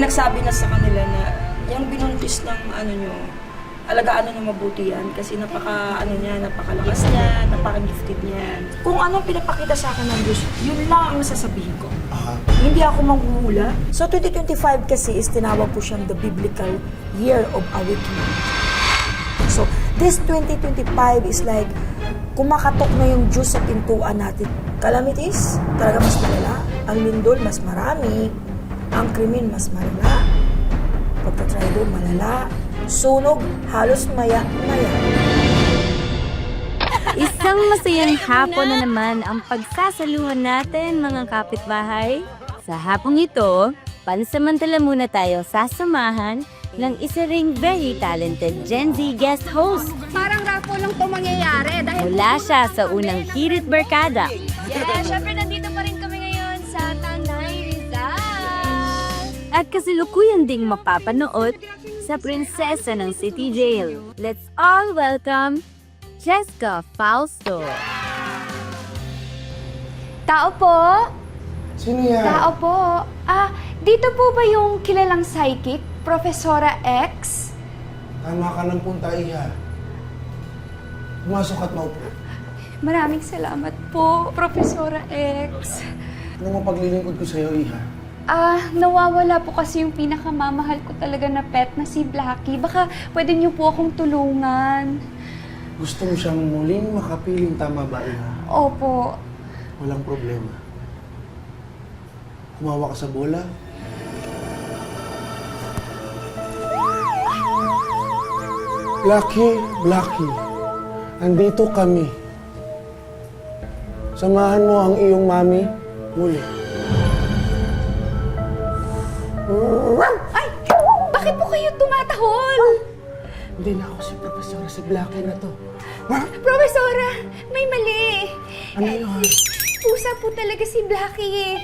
May nagsabi na sa kanila na yung binuntis ng ano nyo, alagaan nyo mabuti yan kasi napakalakas niya, napaka-gifted niya. Kung anong pinapakita sa akin ng Diyos, yun lang ang sasabihin ko. Hindi ako manghuhula. So 2025 kasi is tinawag po siyang the biblical year of awakening. So this 2025 is like kumakatok na yung Diyos sa pintuan natin. Calamities, talaga mas malala. Ang lindol, mas marami. Ang krimen, mas malala. Pagka-tribal, malala. Sunog, halos maya-maya. Isang masayang hapon na naman ang pagsasaluhan natin, mga kapitbahay. Sa hapong ito, pansamantala muna tayo sasamahan ng isa ring very talented Gen Z guest host. Parang rapo lang ito mangyayari dahil... Mula siya sa unang Hirit Barkada. Yeah, syempre nandito pa rin kami ngayon sa Tanay Rizal. At kasalukuyan ding mapapanood sa Prinsesa ng City Jail. Let's all welcome Jessica Fausto. Tao po? Sino yan? Tao po. Dito po ba yung kilalang psychic, Profesora X? Tama ka ng punta, Iha. Pumasok at maupo. Maraming salamat po, Profesora X. Ano mo paglilingkod ko sa'yo, Iha? Nawawala po kasi yung pinakamamahal ko talaga na pet na si Blackie. Baka pwede niyo po akong tulungan. Gusto mo siyang muling makapiling, tama ba, Iha? Opo. Walang problema. Kumawa ka sa bola. Blackie, andito kami. Samahan mo ang iyong mami muli. Ay! Bakit po kayo tumatahol? Hindi na ako si Profesor, si Blackie na to. Profesora, may mali. Ano yun? Pusa po talaga si Blackie.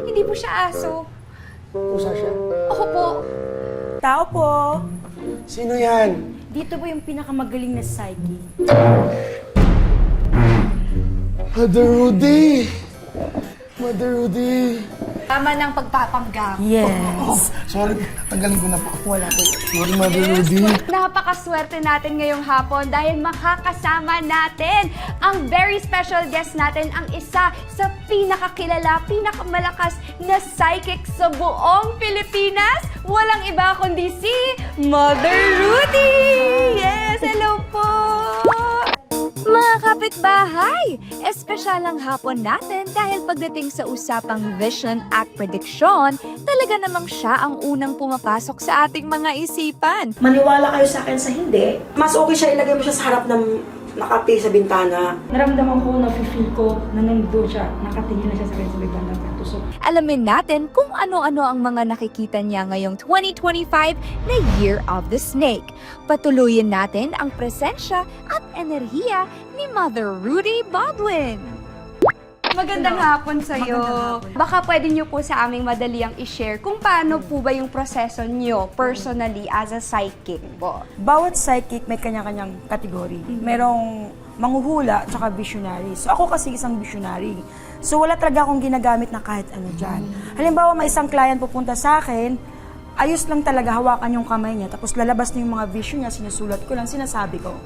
Hindi po siya aso. Pusa siya? Ako po. Tao po, Sino yan? dito po yung pinakamagaling na psyche. Mother Rudy! Mother Rudy! Tama ng pagpapanggap. Yes. Sorry, tanggalin ko na po. Wala po yun. Sorry, Mother Rudy. Napakaswerte natin ngayong hapon dahil makakasama natin ang very special guest natin, ang isa sa pinakakilala, pinakamalakas na psychic sa buong Pilipinas. Walang iba kundi si Mother Rudy! Yes, hello po! Mga kapitbahay, espesyal ang hapon natin dahil pagdating sa usapang Vision Act Prediction, talaga namang siya ang unang pumapasok sa ating mga isipan. Maniwala kayo sa akin sa hindi, mas okay siya ilagay mo siya sa harap ng nakapi sa bintana. Naramdaman ko, na-feel ko na nandun siya, nakatingin na siya sa akin sa bintana. So, Alamin natin kung ano-ano ang mga nakikita niya ngayong 2025 na Year of the Snake. Patuloyin natin ang presensya at enerhiya ni Mother Rudy Baldwin. Magandang hapon sa'yo. Magandang hapon. Baka pwede niyo po sa aming madaliang i-share kung paano po ba yung proseso niyo personally as a psychic po. bawat psychic may kanya-kanyang kategory. Merong manghuhula at saka visionary. So ako kasi isang visionary. So wala talaga akong ginagamit na kahit ano dyan. Halimbawa may isang client pupunta sa akin, ayos lang talaga hawakan yung kamay niya, tapos lalabas na yung mga vision niya, sinusulat ko lang, sinasabi ko.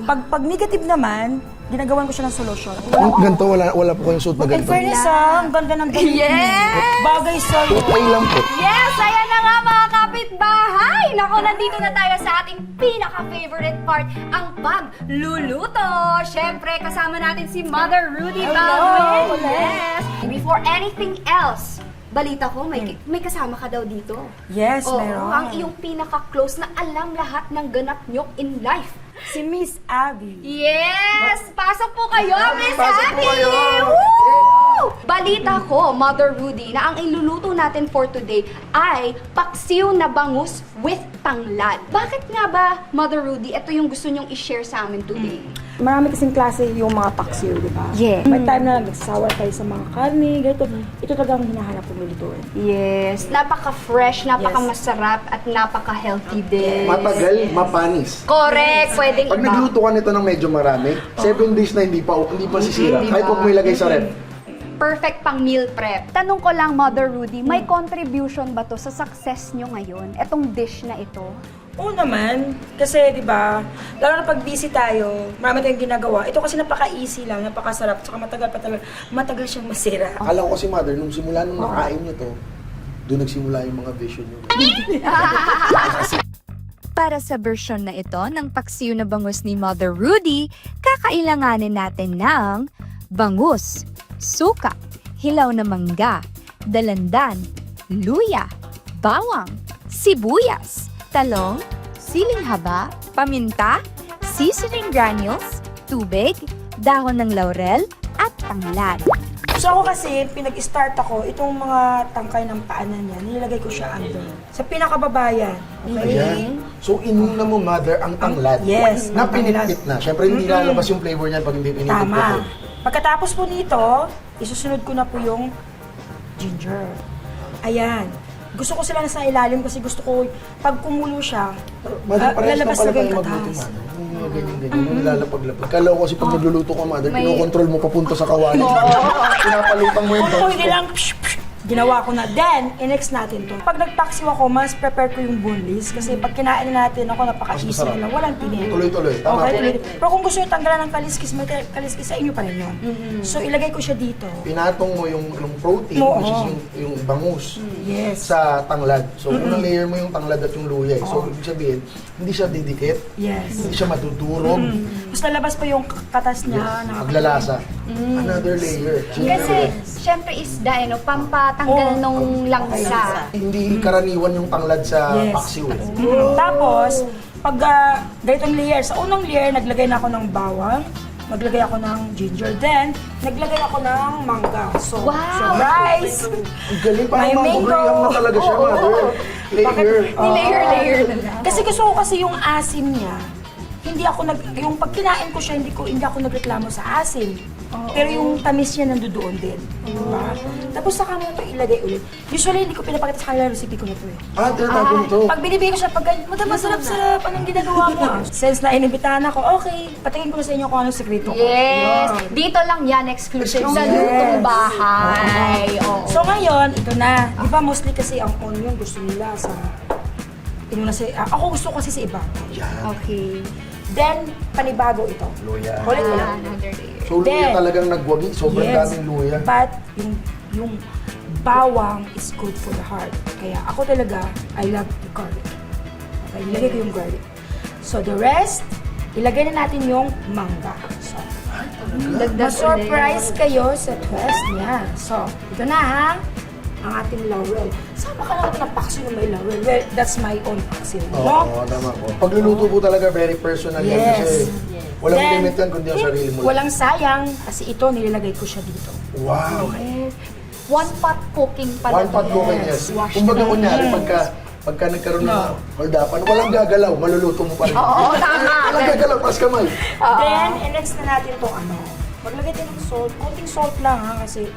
Pag negative naman, ginagawan ko siya ng solusyon. Ganito, wala po kayong suit na In ganito. fairness, ang ganda ng Yes! bagay sa'yo. Okay lang po. Yes! Ayan na nga mga kapitbahay! Naku, nandito na tayo sa ating pinaka-favorite part, ang pagluluto! Siyempre, kasama natin si Mother Rudy Baldwin! Yes! Before anything else, balita ko, may kasama ka daw dito. Yes, Oo, meron. ang iyong pinaka-close na alam lahat ng ganap nyo in life. Si Miss Abby. Yes! Pasok po kayo, Miss Pasok po Abby! kayo! Woo! Balita ko, Mother Rudy, na ang iluluto natin for today ay paksiw na bangus with tanglad. Bakit nga ba, Mother Rudy, ito yung gusto nyong i-share sa amin today? Marami kasing klase yung mga paksiw, di ba? Yeah. May time na nagsasawa tayo sa mga karne, ganito. Ito talaga ang hinahanap kong lutuin. Yes. Napaka-fresh, napaka-masarap, at napaka-healthy din. Matagal, mapanis. Correct! Pwedeng Pag iba. nagluto ka nito ng medyo marami, 7 days na hindi pa sisira. Kahit huwag mo ilagay sa ref. perfect pang meal prep. Tanong ko lang, Mother Rudy, may contribution ba to sa success nyo ngayon? Etong dish na ito? Oo naman, kasi di ba, lalo na pag busy tayo, marami tayong ginagawa. Ito kasi napaka-easy lang, napakasarap, tsaka matagal siyang masira. Akala ko kasi, Mother, nung simula nung nakain niyo to, doon nagsimula yung mga vision niyo. Para sa version na ito ng paksiw na bangus ni Mother Rudy, kakailanganin natin ng bangus, suka, hilaw na mangga, dalandan, luya, bawang, sibuyas, talong, siling haba, paminta, seasoning granules, tubig, dahon ng laurel, at tanglad. So ako kasi, pinag-start ako, itong mga tangkay ng paanan niya, nilagay ko siya under. Sa pinakababayan. Okay? Ayan. So, inuna mo, Mother, ang tanglad. Yes, Na ang tanglad. pinipit na. Siyempre, hindi lalabas yung flavor niyan pag hindi pinipit ko. Tama. Pagkatapos po nito, isusunod ko na po yung ginger. Ayan. Gusto ko sila nasa ilalim kasi gusto ko, pag kumulo siya, Mother, parehas lang lalabas pala na tayo yung magluto, katas. Mother. Yung mga ganyan-ganyan, yung nilalapag-lapag. Kala ko kasi pag nagluluto ka, Mother, kinokontrol mo papunta sa kawali. Pinapalutang mo yung Kung hindi lang, ginawa ko na. Then, i-next natin to. Pag nagpaksiw ako, mas prepare ko yung boneless. Kasi pag kinain natin ako, napaka-easy Mas masarap. lang. Walang tinik. Tuloy-tuloy. Tama Okay, po. tuloy. Pero kung gusto nyo tanggalan ng kaliskis, may kaliskis sa inyo pa rin yun. So, ilagay ko siya dito. Pinatong mo yung protein, Oo. which is yung bangus, Yes. sa tanglad. So, unang layer mo yung tanglad at yung luya. So, ibig sabihin, hindi siya didikit, Yes. hindi siya matutulog, Tapos lalabas pa yung katas niya. maglalasa. Another layer. Kasi, syempre isda, pampatanggal nung langsa. Hindi karaniwan yung tanglad sa Yes. paksiw. Tapos, pag ganitong layer, sa unang layer, naglagay na ako ng bawang, naglagay ako ng ginger, then naglagay ako ng mangga. So, Wow! rice! Ang galing, parang May mga mango. graham na talaga siya, Oo. Mother. Layer. Layer na lang. Kasi gusto ko kasi yung asim niya, hindi ako yung pag kinain ko siya, hindi ako nagreklamo sa asim. Pero yung tamis niya nandoon din. Diba? Tapos saka mo ito ilagay ulit. Usually, hindi ko pinapakita sa kanila recipe ko na ito eh. Tinatawag mo ito. Pag binibigay ko siya, pag madam, masarap-sarap, anong ginagawa mo? Since na inibitahan ako, okay, patingin ko na sa inyo kung anong sekreto ko. Yes! Dito lang yan, exclusive sa lutong bahay. Oo. So ngayon, ito na. Di ba mostly kasi ang onion gusto nila sa... ako gusto ko kasi sa iba. Okay. Then, panibago ito. Luya. Ulit ko lang. Another layer. So, luya Then, talagang nagwagi. Sobrang daming luya. But, yung bawang is good for the heart. Kaya ako talaga, I love the garlic. Okay, ilagay ko yung garlic. So, the rest, ilagay na natin yung mangga. So, ma-surprise kayo sa twist niya. So, ito na ha, ang ating laurel. Sama ka lang ng paksiw na may laurel. Well, that's my own paksiw. Oo, tama po. Pagluluto po talaga very personal yan Yes. kasi walang Then, limit yan kundi ang sarili mo. Walang sayang kasi ito nilalagay ko siya dito. Wow! One pot cooking pala. One pot cooking, yes. Kumbaga kunyari, pagka nagkaroon ng holdapan, walang gagalaw, maluluto mo pa rin. Oo, tama. Walang gagalaw, pas kamay. Then, next na natin itong maglagay tayo ng salt. Konting salt lang ha, kasi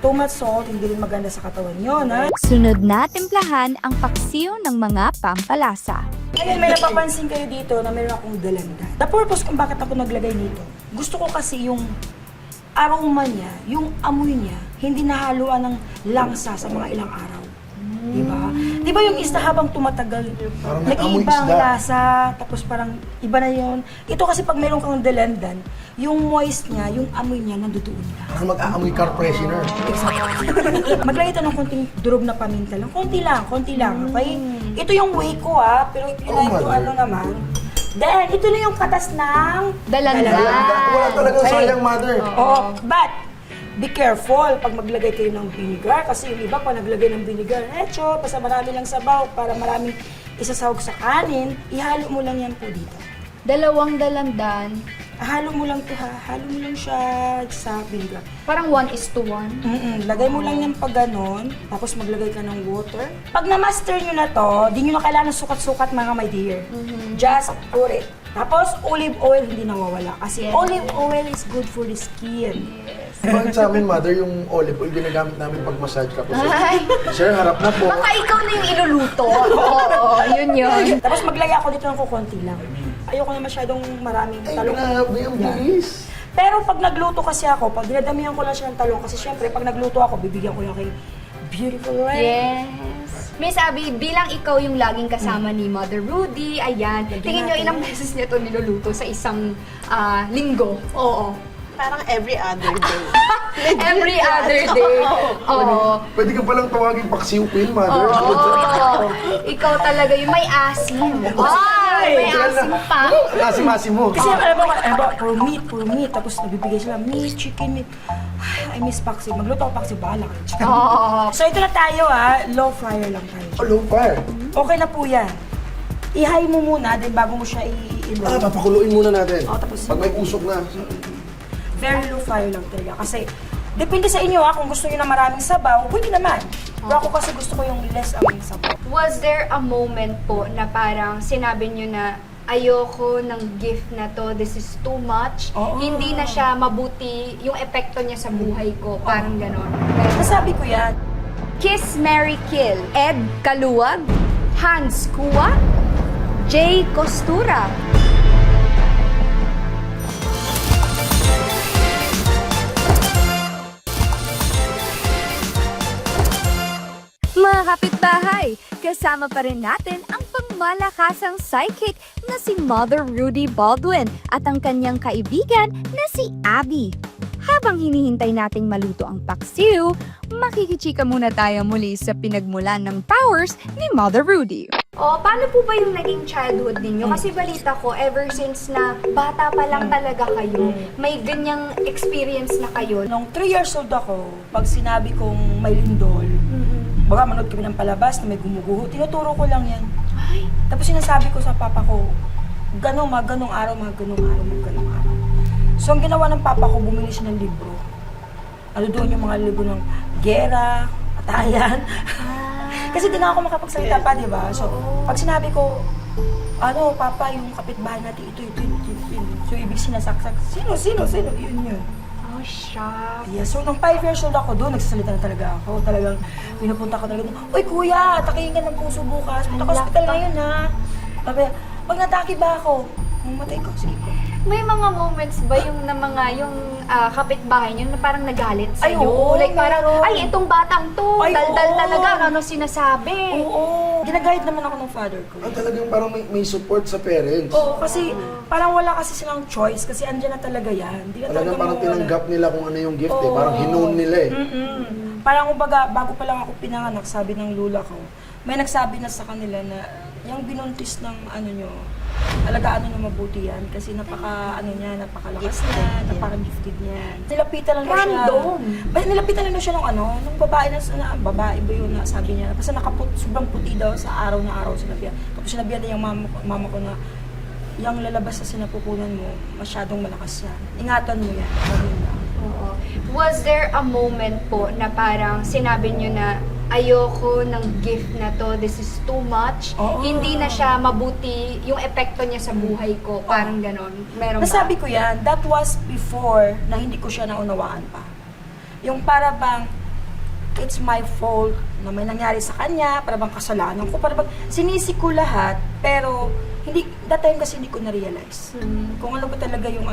too much salt, hindi rin maganda sa katawan nyo, na. Sunod na timplahan ang paksiw ng mga pampalasa. Ngayon, may napapansin kayo dito na meron akong dalanda. The purpose kung bakit ako naglagay nito, gusto ko kasi yung aroma niya, yung amoy niya, hindi nahaluan ng langsa sa mga ilang araw. Diba? Diba yung isda habang tumatagal, Parang may amoy nag-iiba ang isda. lasa, tapos parang iba na yun. Ito kasi pag meron kang dalandan, yung moist niya, yung amoy niya, nandoon lang. Parang mag-aamoy car freshener. Maglagay tayo ng konting durog na paminta lang. Konti lang, okay? Ito yung way ko pero ipinay ko mother. ano naman. Then, ito na yung katas ng Dalandan. Wala talagang Okay. sayang, Mother. Oo, but be careful pag maglagay kayo ng vinegar kasi yung iba pa naglagay ng vinegar, basta marami lang sabaw para maraming isasahog sa kanin, ihalo mo lang yan po dito. Dalawang dalandan. Halo mo lang to halo mo lang siya sa vinegar. Parang 1:1. Lagay mo lang yan pag ganon, tapos maglagay ka ng water. Pag na-master nyo na to, di nyo na kailangan sukat-sukat mga my dear. Just pour it. Tapos olive oil hindi nawawala kasi olive oil is good for the skin. Bakit sa amin, Mother, yung olive oil ginagamit namin pag massage ka po. Sir, harap na po. Baka ikaw na yung iluluto. Oo, yun. Tapos maglagay ako dito ng kukunti lang. Ayoko na masyadong maraming Ay, talong. grabe, ang bilis. Pero pag nagluto kasi ako, pag dinadamihan ko lang siya ng talong, kasi syempre, pag nagluto ako, bibigyan ko lang kay beautiful right? Yes. Miss Abby, bilang ikaw yung laging kasama ni Mother Rudy, ayan, tingin nyo ilang beses niya ito niluluto sa isang linggo? Oo. Parang every other day. Every other day. Oo. Pwede ka palang tawagin paksiw queen, mother. Oo. Ikaw talaga yung may asim. May asim pa. Asim-asim mo. Kasi alam mo, puro meat, tapos nabibigay sila meat, chicken meat. Ay, I miss paksiw. Magluto ako paksiw, bahala ka. Oo. So ito na tayo low fryer lang tayo. Oh, low fire. Okay na po yan. I-high mo muna, then bago mo siya i-low. Papakuluin muna natin. Tapos Pag may usok na. very low fire lang talaga. Kasi, depende sa inyo kung gusto niyo na maraming sabaw, pwede naman. Pero ako kasi gusto ko yung less ang sabaw. Was there a moment po na parang sinabi nyo na ayoko ng gift na to, this is too much, Oo. hindi na siya mabuti yung epekto niya sa buhay ko, parang ganon. Nasabi ko yan. Kiss, Marry, Kill. Ed Kaluwag, Hans Kua, Jay Costura. Mga kapitbahay, kasama pa rin natin ang pangmalakasang psychic na si Mother Rudy Baldwin at ang kanyang kaibigan na si Abby. Habang hinihintay nating maluto ang paksiw, makikichika muna tayo muli sa pinagmulan ng powers ni Mother Rudy. O, paano po ba yung naging childhood ninyo? Kasi balita ko, ever since na bata pa lang talaga kayo, may ganyang experience na kayo. Nung 3 years old ako, pag sinabi kong may lindol, baga manood kami ng palabas na may gumuguho, tinuturo ko lang yan. Ay, Tapos sinasabi ko sa papa ko, ganong araw. So ang ginawa ng papa ko, bumili siya ng libro. Ano doon yung mga libro ng gera, atayan. Kasi di na ako makapagsalita pa, di ba? So pag sinabi ko, papa, yung kapitbahay natin, ito. So ibig sinasaksak, sino, yun. oh, shock. Yes, so nung 5 years old ako doon, nagsasalita na talaga ako. Talagang pinupunta ko talaga doon, uy kuya, atakihin ka ng puso bukas. Punta ka hospital ngayon ha. Sabi, pag natake ba ako? Mamatay ko, sige ko. May mga moments ba yung kapitbahay niyo na parang nagalit sa Ay, iyo? oo, Like parang, meron. ay, itong batang to, Ay, daldal oo. talaga, ano sinasabi. Oo. Ginagayad naman ako ng father ko. Talagang parang may support sa parents. Oo, kasi parang wala kasi silang choice kasi andyan na talaga yan. Hindi na Talagang talaga parang mawawala. tinanggap nila kung ano yung gift eh. Oo. Parang hinoon nila eh. Parang kumbaga, bago pa lang ako pinanganak, sabi ng lula ko, may nagsabi na sa kanila na yung binuntis ng alagaan nyo mabuti yan kasi napakalakas niya, napaka-gifted niya. Nilapitan lang daw siya. Random. Nilapitan lang daw siya nung babae babae ba yun na sabi niya, basta sobrang puti daw sa araw na araw sinabihan. Tapos sinabihan niya yung mama ko na, yung lalabas na sinapupunan mo, masyadong malakas yan. Ingatan mo yan. Ganun lang. Oo. Was there a moment po na parang sinabi niyo na ayoko ng gift na to, this is too much, Oo. hindi na siya mabuti yung epekto niya sa buhay ko, parang ganon. Meron ba? Nasabi ko yan, that was before na hindi ko siya naunawaan pa. Yung para bang, it's my fault na may nangyari sa kanya, para bang kasalanan ko, para bang sinisi ko lahat, pero that time kasi hindi ko na-realize. Kung ano ba talaga yung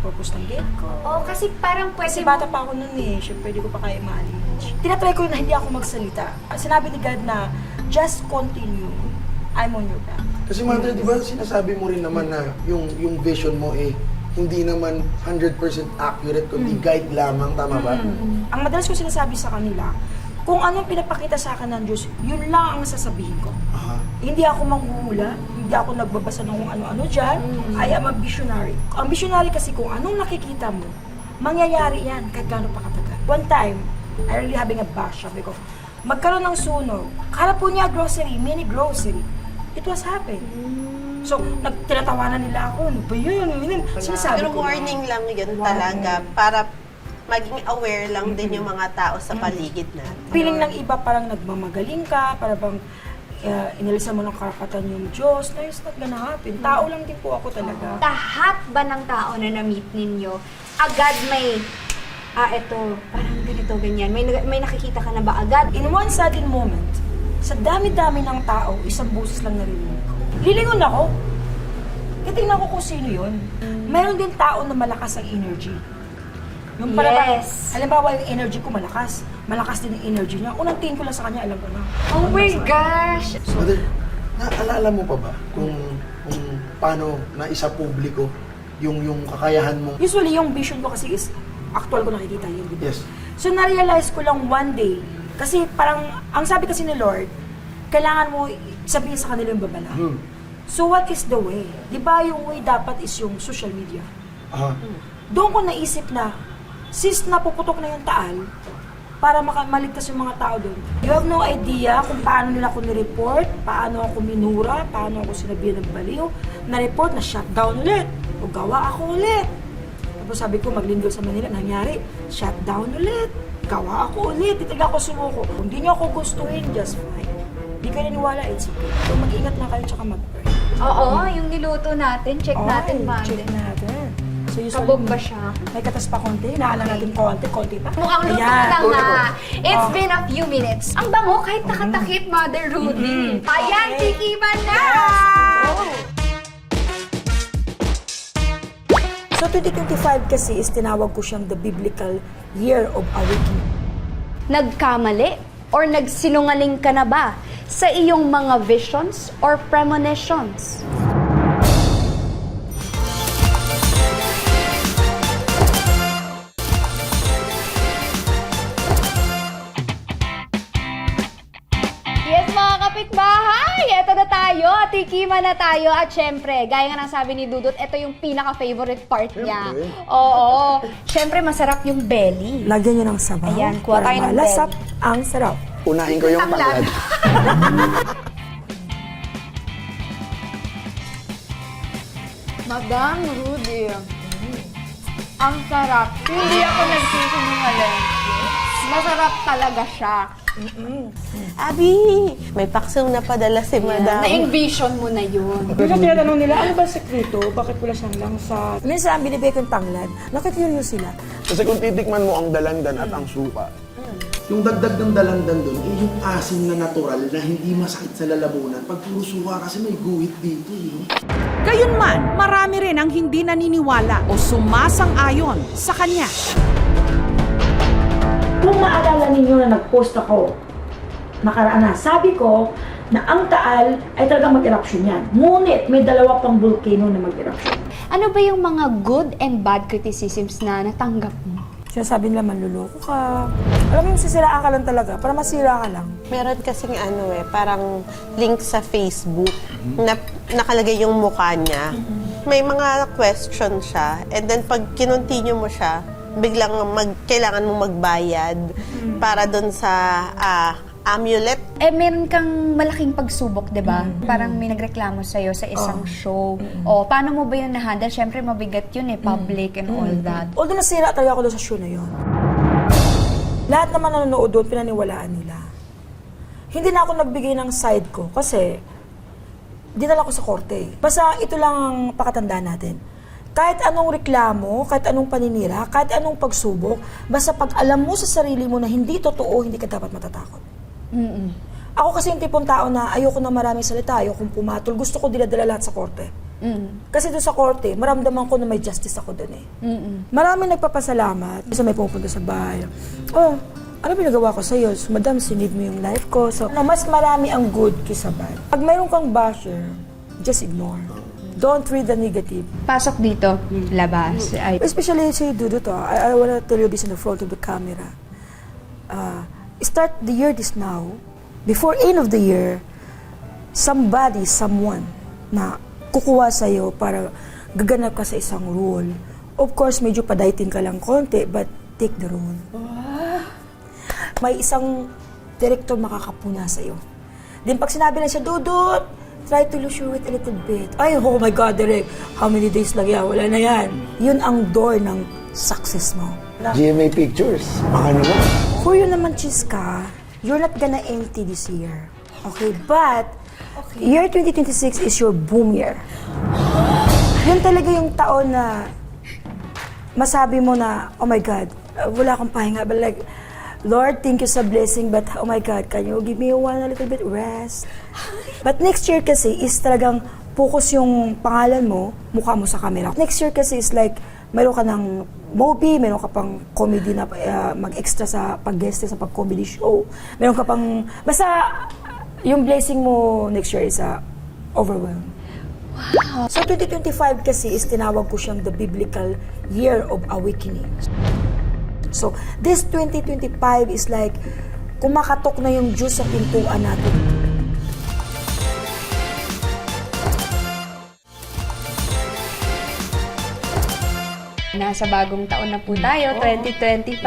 purpose ng gift ko. Oo, kasi parang pwede Kasi bata pa ako nun syempre hindi ko pa kaya ma-manage. Tinatry ko na hindi ako magsalita. Sinabi ni God na, just continue, I'm on your back. Kasi mother, di ba sinasabi mo rin naman na yung vision mo hindi naman 100% accurate, kundi guide lamang, tama ba? Ang madalas ko sinasabi sa kanila, kung anong pinapakita sa akin ng Diyos, yun lang ang sasabihin ko. Aha. Hindi ako manghuhula, hindi ako nagbabasa ng kung ano-ano dyan. I am a visionary. Ang visionary kasi kung anong nakikita mo, mangyayari yan kahit gaano pa katagal. One time, I really having a bash, sabi ko, magkaroon ng sunog. Kala po niya grocery, mini grocery. It was happened. So, tinatawanan nila ako, ano ba yun? Sinasabi Pero ko warning lang yun Warning. talaga para maging aware lang din yung mga tao sa paligid natin. Feeling ng iba parang nagmamagaling ka, para bang inalisan mo ng karapatan yung Diyos. No, it's not gonna happen. Tao lang din po ako talaga. lahat ba ng tao na na-meet ninyo, agad may, eto, parang ganito, ganyan. May nakikita ka na ba agad? In one sudden moment, sa dami-dami ng tao, isang buses lang narinig ko. Lilingon ako. titingnan ko kung sino yun. Meron din tao na malakas ang energy. Yung para bang, Yes. halimbawa yung energy ko malakas. Malakas din yung energy niya. Unang tingin ko lang sa kanya, alam ko na. Oh my gosh! Mother, naalala mo pa ba kung paano na isa publiko yung kakayahan mo? Usually, yung vision ko kasi is, actual ko nakikita yun, di ba? Yes. So, na-realize ko lang one day, kasi parang, ang sabi kasi ni Lord, kailangan mo sabihin sa kanila yung babala. So, what is the way? Di ba yung way dapat is yung social media? Aha. Doon ko naisip na, since napuputok na yung taal, para maligtas yung mga tao doon. You have no idea kung paano nila ako ni-report, paano ako minura, paano ako sinabihan ng baliw, na-report na shutdown ulit, o gawa ako ulit. Tapos sabi ko, maglindol sa Manila, nangyari, shutdown ulit, gawa ako ulit, titiga ako sumuko. Kung di nyo ako gustuhin, just fine. Di kayo naniwala, it's okay. So mag-ingat na kayo, tsaka mag-pray. Oo, yung niluto natin, check natin, Mother. Check natin. So usually, Kabog ba siya? may katas pa konti, naalang natin konti pa. Mukhang luto Ayan. na nga. It's been a few minutes. Ang bango kahit nakatakip, Mother Rudy. Ayan, tikiman na! So 2025 kasi is tinawag ko siyang the biblical year of awakening. Nagkamali or nagsinungaling ka na ba sa iyong mga visions or premonitions? Yes, mga kapitbahay! Eto na tayo, tikiman na tayo. At syempre, gaya nga ng sabi ni Dudut, ito yung pinaka-favorite part niya. Syempre. Oo. Syempre, masarap yung belly. Lagyan niyo ng sabaw. Ayan, kuha para tayo ng malasap ang sarap. Unahin ko yung Tanglad. tanglad. Madam Rudy, ang sarap. Hindi ako nagsisinungaling. Masarap talaga siya. Abi, may paksong napadala si Madam. Na-envision mo na yun. Pero tinatanong nila, ano ba sekreto? Bakit wala siyang langsa? Minsan, binibigay kong tanglad. Nakikurious sila. Kasi kung titikman mo ang dalandan at ang suka, yung dagdag ng dalandan doon, eh, yung asim na natural na hindi masakit sa lalamunan. Pag puro suka kasi may guhit dito. Eh. Gayunman, marami rin ang hindi naniniwala o sumasang-ayon sa kanya. Kung maalala ninyo na nag-post ako, nakaraan na, sabi ko na ang Taal ay talagang mag-eruption yan. Ngunit may dalawa pang volcano na mag-eruption. Ano ba yung mga good and bad criticisms na natanggap mo? Sinasabi nila, manluloko ka. Alam mo yung sisiraan ka lang talaga, para masira ka lang. Meron kasing parang link sa Facebook na nakalagay yung mukha niya. May mga question siya and then pag kinontinue mo siya, biglang kailangan mo magbayad para doon sa amulet. Eh, meron kang malaking pagsubok, di ba? Parang may nagreklamo sa'yo sa isang show. O, paano mo ba yun na-handle? Siyempre, mabigat yun public and all that. Although nasira talaga ako doon sa show na yun. Lahat naman nanonood doon, pinaniwalaan nila. Hindi na ako nagbigay ng side ko kasi dinala ko sa korte. Basta ito lang ang pakatandaan natin. Kahit anong reklamo, kahit anong paninira, kahit anong pagsubok, basta pag alam mo sa sarili mo na hindi totoo, hindi ka dapat matatakot. Ako kasi yung tipong tao na ayoko na maraming salita, ayokong pumatol. Gusto ko dinadala lahat sa korte. Kasi doon sa korte, maramdaman ko na may justice ako doon eh. Maraming nagpapasalamat. Kasi may pupunta sa bahay. Oh, ano pinagawa ko sa'yo? So, madam, sinave mo yung life ko. So, mas marami ang good kaysa bad. Pag mayroon kang basher, just ignore. Don't read the negative. Pasok dito, labas. Ay, Especially si Dudu to, I wanna tell you this in the front of the camera. Start the year this now. Before end of the year, somebody, someone na kukuha sa'yo para gaganap ka sa isang role. Of course, medyo padaitin ka lang konti, but take the role. May isang director makakapuna sa'yo. Then pag sinabi na siya, Dudut, try to lose your weight a little bit. Ay, oh my God, Direk, how many days lang yan? Wala na yan. Yun ang door ng success mo. GMA Pictures, baka naman. For you naman, Chiska, you're not gonna empty this year. Okay, but year 2026 is your boom year. Yun talaga yung taon na masabi mo na, oh my God, wala akong pahinga. But like, Lord, thank you sa blessing, but oh my God, can you give me a little bit rest? But next year kasi is talagang focus yung pangalan mo, mukha mo sa camera. Next year kasi is like, meron ka ng movie, meron ka pang comedy na mag-extra sa pag-guest sa pag-comedy show. Meron ka pang, basta yung blessing mo next year is overwhelmed. Wow. So 2025 kasi is tinawag ko siyang the biblical year of awakening. So this 2025 is like, kumakatok na yung Diyos sa pintuan natin. Nasa bagong taon na po tayo, 2025,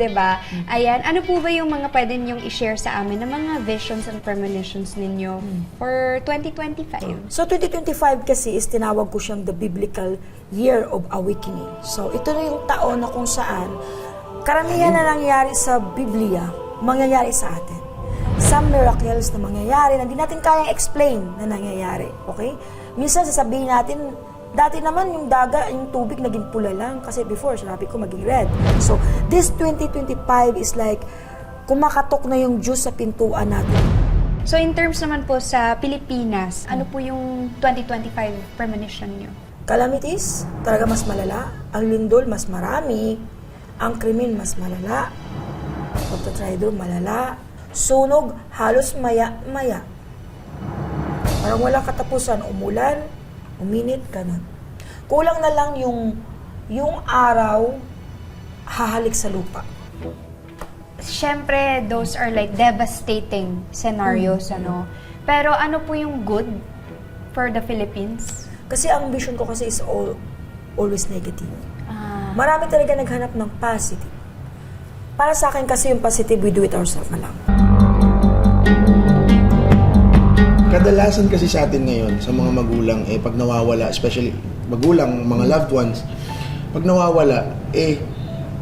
'di ba? Ayan, ano po ba yung mga pwede niyong i-share sa amin na mga visions and premonitions ninyo for 2025? So 2025 kasi is tinawag ko siyang the biblical year of awakening. So ito na yung taon na kung saan karamihan na nangyayari sa Biblia, mangyayari sa atin. Some miracles na mangyayari na hindi natin kayang explain na nangyayari. Okay? Minsan sasabihin natin, dati naman yung yung tubig naging pula lang kasi before, sinabi ko maging red. So, this 2025 is like, kumakatok na yung Diyos sa pintuan natin. So in terms naman po sa Pilipinas, ano po yung 2025 premonition niyo? Calamities, talaga mas malala. Ang lindol, mas marami. Ang krimen, mas malala. Pagtatraidor, malala. Sunog, halos maya-maya. Parang walang katapusan. Umulan, uminit, ganun. Kulang na lang yung araw hahalik sa lupa. Siyempre, those are like devastating scenarios, ano? Pero ano po yung good for the Philippines? Kasi ang vision ko kasi is always negative. Marami talaga naghanap ng positive. Para sa akin kasi yung positive, we do it ourselves na lang. Kadalasan kasi sa atin ngayon, sa mga magulang, pag nawawala, especially magulang, mga loved ones, pag nawawala,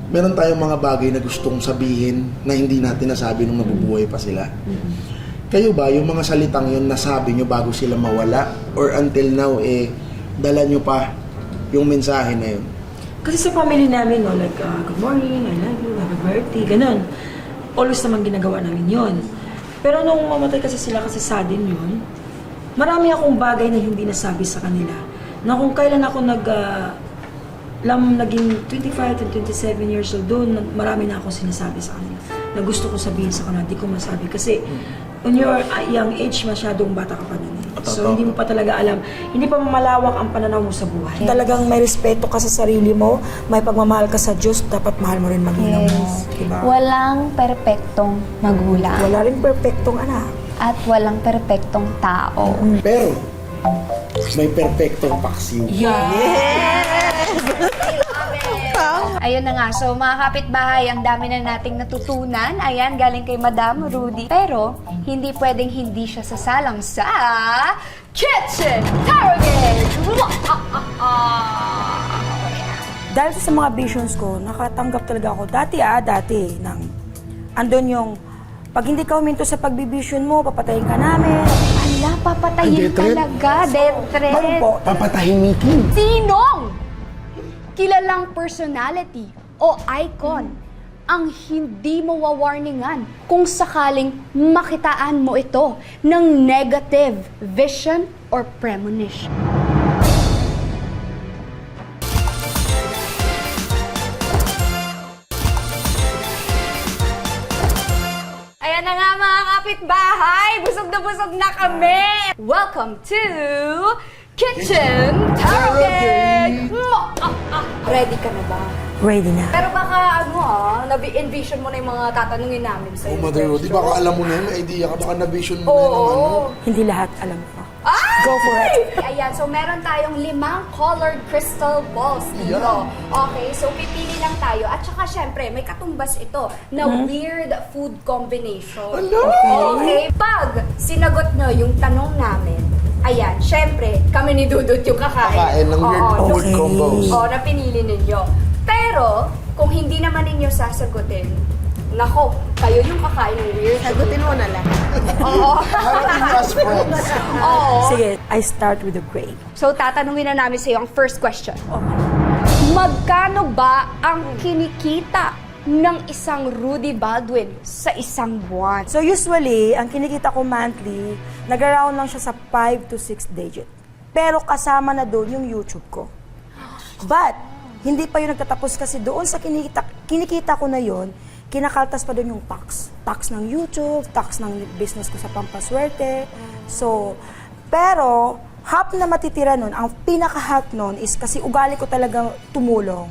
meron tayong mga bagay na gustong sabihin na hindi natin nasabi nung nabubuhay pa sila. Kayo ba, yung mga salitang yun nasabi nyo bago sila mawala? Or until now, dala nyo pa yung mensahe na yun? Kasi sa family namin, no, like, good morning, I love you, happy birthday, ganun. Always naman ginagawa namin yun. Pero nung mamatay kasi sila, kasi sudden yun, marami akong bagay na hindi nasabi sa kanila. Na kung kailan ako naging 25 to 27 years old doon, marami na akong sinasabi sa kanila. Na gusto ko sabihin sa kanila, di ko masabi. Kasi when you're young age, masyadong bata ka pa nun. So hindi mo pa talaga alam, hindi pa malawak ang pananaw mo sa buhay. Talagang may respeto ka sa sarili mo, may pagmamahal ka sa Diyos, dapat mahal mo rin magulang mo. Diba? Walang perpektong magulang. Wala rin perfectong anak. At walang perpektong tao. Pero, may perfectong paksiw. Ayun na nga, so mga kapitbahay, ang dami na nating natutunan. Ayan, galing kay Madam Rudy. Pero, hindi pwedeng hindi siya sasalang sa Kitchen Target! Dahil sa mga visions ko, nakatanggap talaga ako. Dati, andun yung, pag hindi ka huminto sa pagbivision mo, papatayin ka namin. Ala, papatayin Death threat? talaga, death threat. Ano po? Papatahimikin. Sinong kilalang personality o icon ang hindi mo wawarningan kung sakaling makitaan mo ito ng negative vision or premonition? Ayan na nga mga kapitbahay, busog na kami! Welcome to Kitchen Target! Ready ka na ba? Ready na. Pero baka na-envision mo na yung mga tatanungin namin sa'yo. Mother Rudy, baka alam mo na yun, may idea ka, baka na-vision mo na yung ano. Hindi lahat alam ko. Go for it. Ayan, so meron tayong 5 colored crystal balls dito. Okay, so pipili lang tayo. At saka syempre, may katumbas ito na weird food combination. Okay, pag sinagot nyo yung tanong namin, ayan, syempre, kami ni Dudut yung kakain. Kakain ng weird food combos. Na pinili ninyo. Pero, kung hindi naman ninyo sasagutin, nako, kayo yung kakain ng weird. Sagutin mo na lang. Oo. As friends. Oo. Sige, I start with the gray. So, tatanungin na namin sa iyo ang first question. Magkano ba ang kinikita ng isang Rudy Baldwin sa isang buwan? So usually, ang kinikita ko monthly, nag-around lang siya sa 5 to 6 digit. pero kasama na doon yung YouTube ko. But, hindi pa yun nagtatapos kasi doon sa kinikita ko na yun, kinakaltas pa doon yung tax. Tax ng YouTube, tax ng business ko sa Pampaswerte. So, pero, half na matitira nun, ang pinaka-half nun is kasi ugali ko talaga tumulong.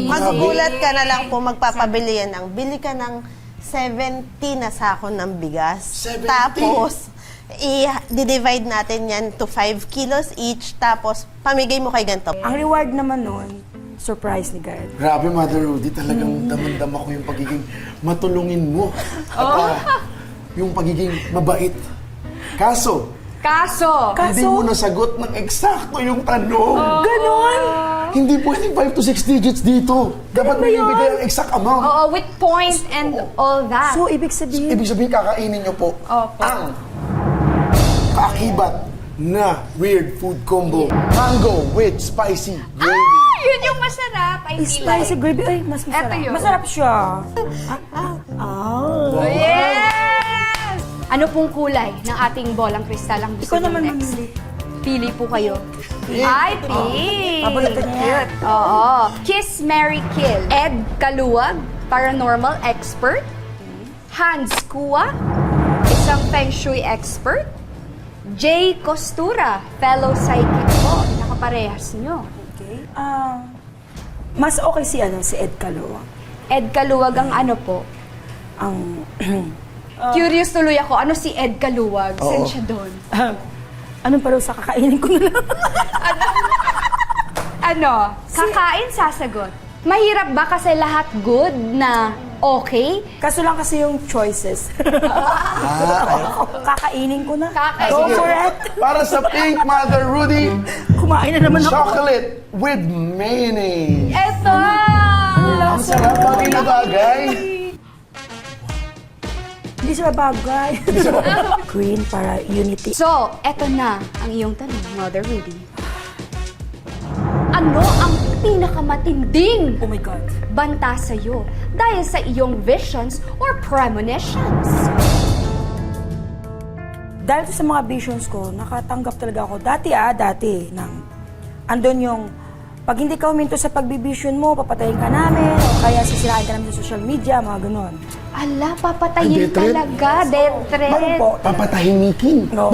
Magugulat ka na lang po, magpapabili yan ng, bili ka ng 70 na sako ng bigas. 70? Tapos, i-divide natin yan to 5 kilos each, tapos pamigay mo kay ganito. Ang reward naman nun, surprise ni God. Grabe, Mother Rudy, talagang damang-dama ko yung pagiging matulungin mo. At yung pagiging mabait. Kaso, hindi mo nasagot ng eksakto yung tanong. Ganon! Hindi pwedeng 5 to 6 digits dito. Dapat binibigay ang exact amount. Oo, with points and all that. So, ibig sabihin, Ibig sabihin, kakainin nyo po ang kaakibat na weird food combo. Mango with spicy gravy. Yun yung masarap. I feel like. spicy gravy, ay, mas masarap. Eto yun. Masarap siya. Yes! Ano pong kulay ng ating bolang kristal ang gusto Ikaw niyo naman next? mamili. Pili po kayo. Ay, pink! Paborito niya yan. Oo. Kiss, Mary, Kill. Ed Kaluwag, paranormal expert. Hans Kua, isang feng shui expert. Jay Costura, fellow psychic po. Nakaparehas nyo. Okay. Mas okay si Ed Calua. Ed Kaluwag ang ano po? Ang, Curious tuloy ako, ano si Ed Kaluwag? Saan Oo. siya doon? anong pa sa kakainin ko na lang? Ano? Kakain, sasagot. Mahirap ba kasi lahat good na okay? Kaso lang kasi yung choices. Kakainin ko na. Kakainin. Go for it. Para sa pink, Mother Rudy, Kumain na naman ako. chocolate with mayonnaise. Eto! Ang sarap bagay na bagay. Hindi siya bagay. Green para unity. So, eto na ang iyong tanong, Mother Rudy. Ano ang pinakamatinding Oh my God. banta sa'yo dahil sa iyong visions or premonitions? Dahil sa mga visions ko, nakatanggap talaga ako. Dati, andun yung, pag hindi ka huminto sa pagbivision mo, papatayin ka namin, o kaya sisirain ka namin sa social media, mga ganon. Ala, papatayin Death threat? talaga, death threat. Bakit po? Papatahimikin. No.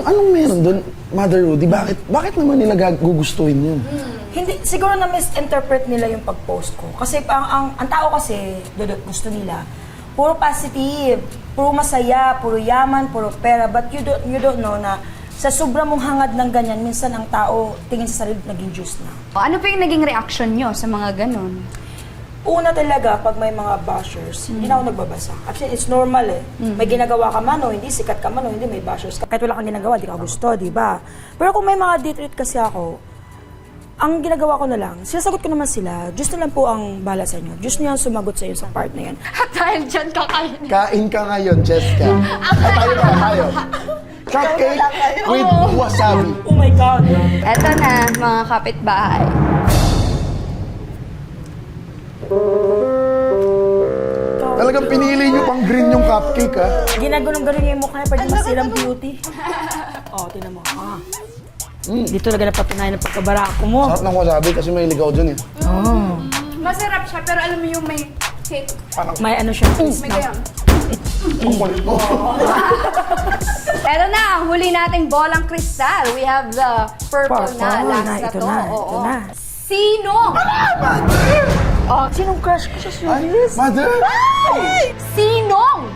Anong meron doon, Mother Rudy? Bakit naman nila gugustuhin yun? Hindi, siguro na misinterpret nila yung pag-post ko. Kasi ang tao kasi, gusto nila, puro positive, puro masaya, puro yaman, puro pera. But you don't know na sa sobrang mong hangad ng ganyan, minsan ang tao tingin sa sarili naging juice na. Ano pa yung naging reaction nyo sa mga ganon? Una talaga, pag may mga bashers, hindi na ako nagbabasa. Actually, it's normal eh. May ginagawa ka man o hindi, sikat ka man o hindi, may bashers ka. Kahit wala kang ginagawa, di ka gusto, di ba? Pero kung may mga detreat kasi ako, ang ginagawa ko na lang, sinasagot ko naman sila, Diyos na lang po ang bahala sa inyo. Diyos na lang sumagot sa iyo sa part na yan. At dahil dyan kakain. Kain ka ngayon, Jessica. tayo. Cupcake with wasabi. Oh my God! Eto na, mga kapitbahay. Talagang pinili nyo pang green yung cupcake, ha? Ginagulong-galing yung mukha niya, pwede masirang beauty. Tinan mo. Dito talaga napatunayan ng pagkabarako mo. Sarap ng wasabi kasi may ligaw dyan, eh. Masarap siya, pero alam mo yung may cake. May ano siya. May ganyan. Ang kulit mo. Eto na, ang huli nating bolang kristal. We have the purple na. Last na ito to. na, Oo. ito na. Sino? Sinong crush ko sa Ay, showbiz? Mother! Sinong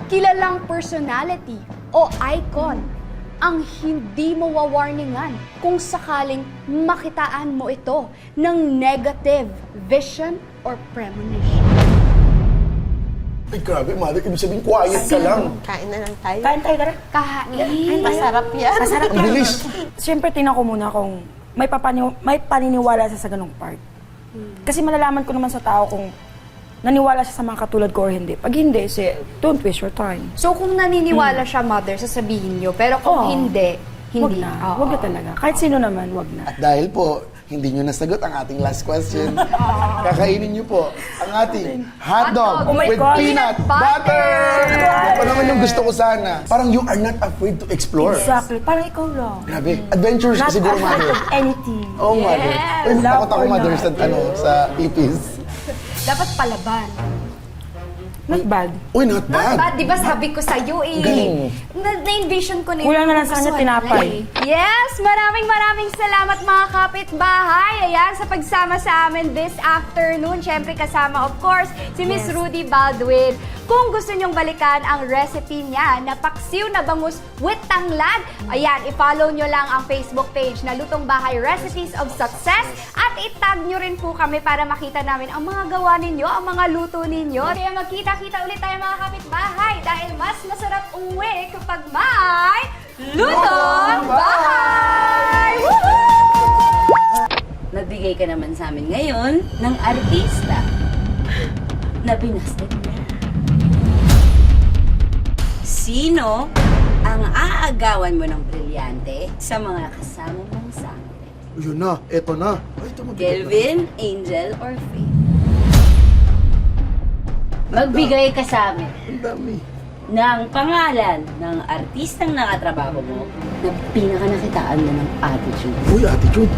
kilalang personality o icon ang hindi mo wawarningan kung sakaling makitaan mo ito ng negative vision or premonition? Ay, grabe, Mother. Ibig sabihin, quiet ka lang. Kain na lang tayo. Kain tayo, tara. Kahain. Masarap yan. Masarap Ang yan. bilis. Siyempre, tingnan ko muna kung may paniniwala siya sa ganong part. Kasi malalaman ko naman sa tao kung naniwala siya sa mga katulad ko or hindi. Pag hindi, don't waste your time. So kung naniniwala siya, Mother, sasabihin niyo. Pero kung Oo. hindi, Wag hindi. na. Oo. Wag na talaga. Kahit sino naman, wag na. At dahil po, hindi nyo nasagot ang ating last question, kakainin nyo po ang ating hotdog Oh my with God. peanut Peanut butter. butter! Yan pa naman Yun ang gusto ko sana. Parang you are not afraid to explore. Exactly. Parang ikaw lang. Grabe. Adventures Not ka siguro, afraid mother. of anything. Oh, mother. Uy, Love takot ako, or mother, not. sa ipis. Dapat palaban. Not bad. Uy, not bad. Bad, di ba sabi ko sa'yo eh. Galing. Na-envision ko na Kulang na lang sa kanya Gusto tinapay. nila eh. Yes, maraming salamat mga kapitbahay. Ayan, sa pagsama sa amin this afternoon. Siyempre kasama of course si Miss Rudy Baldwin. Kung gusto nyong balikan ang recipe niya na paksiw na bangus with tanglad, ayan, i-follow nyo lang ang Facebook page na Lutong Bahay Recipes of Success at itag nyo rin po kami para makita namin ang mga gawa ninyo, ang mga luto ninyo. Kaya magkita-kita ulit tayo mga kapitbahay dahil mas masarap umuwi kapag may Lutong Bahay! Woohoo! Nagbigay ka naman sa amin ngayon ng artista na binasted mo. Sino ang aagawan mo ng brilyante sa mga kasama mong sangre? Yun na, eto na. Ay, ito mabigat na. Kelvin, Angel, or Faith? Magbigay ka sa amin Ang dami. ng pangalan ng artistang nakatrabaho mo na pinakanakitaan mo ng attitude. Uy, attitude.